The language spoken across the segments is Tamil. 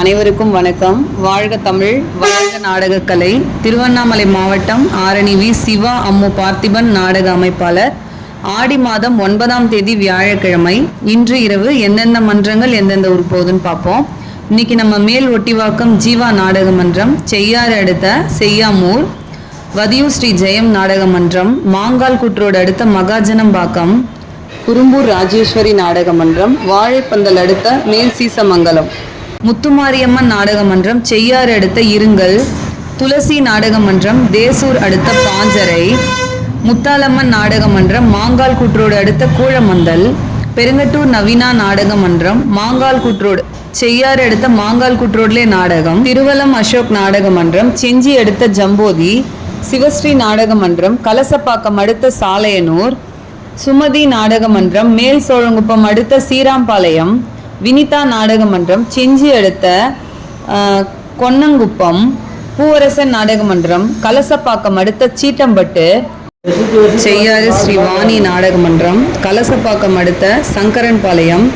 அனைவருக்கும் வணக்கம். வாழ்க தமிழ், வளர்க நாடகக்கலை. திருவண்ணாமலை மாவட்டம் ஆரணி வி. சிவா அம்மு பார்த்திபன் நாடக அமைப்பாளர். ஆடி மாதம் 9ஆம் தேதி வியாழக்கிழமை. இன்று இரவு எந்தெந்த மன்றங்கள் எந்தெந்த ஊர் போகுதுன்னு பார்ப்போம். இன்னைக்கு நம்ம மேல் ஒட்டிவாக்கம் ஜீவா நாடக மன்றம், செய்யாறு அடுத்த செய்யாமூர், வதியூர் ஸ்ரீ ஜெயம் நாடக மன்றம், மாங்கால் குற்றோடு அடுத்த மகாஜனம்பாக்கம், குறும்பூர் ராஜேஸ்வரி நாடக மன்றம், வாழைப்பந்தல் அடுத்த மேல் சீசமங்கலம், முத்துமாரியம்மன் நாடக மன்றம், செய்யாறு அடுத்த இருங்கல், துளசி நாடக மன்றம், தேசூர் அடுத்த பாஞ்சரை, முத்தாலம்மன் நாடக மன்றம், மாங்கால் குற்றோடு அடுத்த கூழமந்தல், பெருங்கட்டூர் நவீனா நாடக மன்றம், மாங்கால் குற்றோடு, செய்யாறு அடுத்த மாங்கால் குற்றோட்லே நாடகம், திருவலம் அசோக் நாடக மன்றம், செஞ்சி அடுத்த ஜம்போதி, சிவஸ்ரீ நாடக மன்றம், கலசப்பாக்கம் அடுத்த சாலையனூர், சுமதி நாடக மன்றம், மேல் சோழங்குப்பம் அடுத்த சீராம்பாளையம், வினிதா நாடக மன்றம், செஞ்சி அடுத்த கொன்னங்குப்பம், பூவரசன் நாடக மன்றம், கலசப்பாக்கம் அடுத்த சீட்டம்பட்டு, செய்யாறு ஸ்ரீ வாணி நாடக மன்றம், கலசப்பாக்கம் அடுத்த சங்கரன்பாளையம்,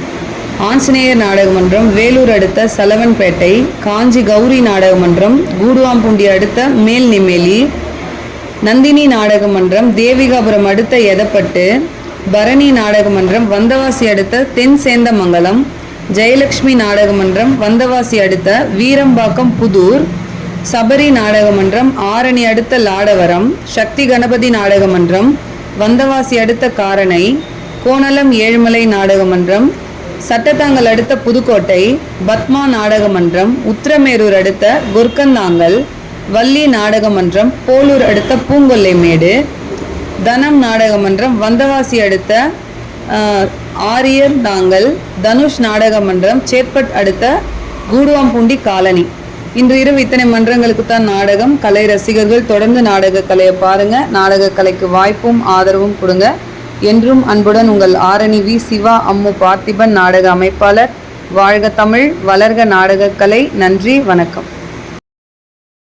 ஆஞ்சநேயர் நாடக மன்றம், வேலூர் அடுத்த சலவன்பேட்டை, காஞ்சி கௌரி நாடக மன்றம், கூடுவாம்பூண்டி அடுத்த மேல் நெமேலி, நந்தினி நாடக மன்றம், தேவிகாபுரம் அடுத்த எதப்பட்டு, பரணி நாடக மன்றம், வந்தவாசி அடுத்த தென் சேந்தமங்கலம், ஜெயலட்சுமி நாடக மன்றம், வந்தவாசி அடுத்த வீரம்பாக்கம் புதூர், சபரி நாடக மன்றம், ஆரணி அடுத்த லாடவரம், சக்தி கணபதி நாடக மன்றம், வந்தவாசி அடுத்த காரணை, கோணலம் ஏழுமலை நாடக மன்றம், சட்டத்தாங்கல் அடுத்த புதுக்கோட்டை, பத்மா நாடக மன்றம், உத்திரமேரூர் அடுத்த குர்கந்தாங்கல், வள்ளி நாடக மன்றம், போலூர் அடுத்த பூங்கொல்லைமேடு, தனம் நாடக மன்றம், வந்தவாசி அடுத்த ஆரியர் தாங்கல், தனுஷ் நாடக மன்றம், சேத்பட் அடுத்த கூடுவாம்பூண்டி காலனி. இன்று இரவு இத்தனை மன்றங்களுக்கு தான் நாடகம். கலை ரசிகர்கள் தொடர்ந்து நாடக கலையை பாருங்க. நாடக கலைக்கு வாய்ப்பும் ஆதரவும் கொடுங்க. என்றும் அன்புடன் உங்கள் ஆரணி வி. சிவா அம்மு பார்த்திபன் நாடக அமைப்பாளர். வாழ்க தமிழ், வளர்க நாடக கலை. நன்றி, வணக்கம்.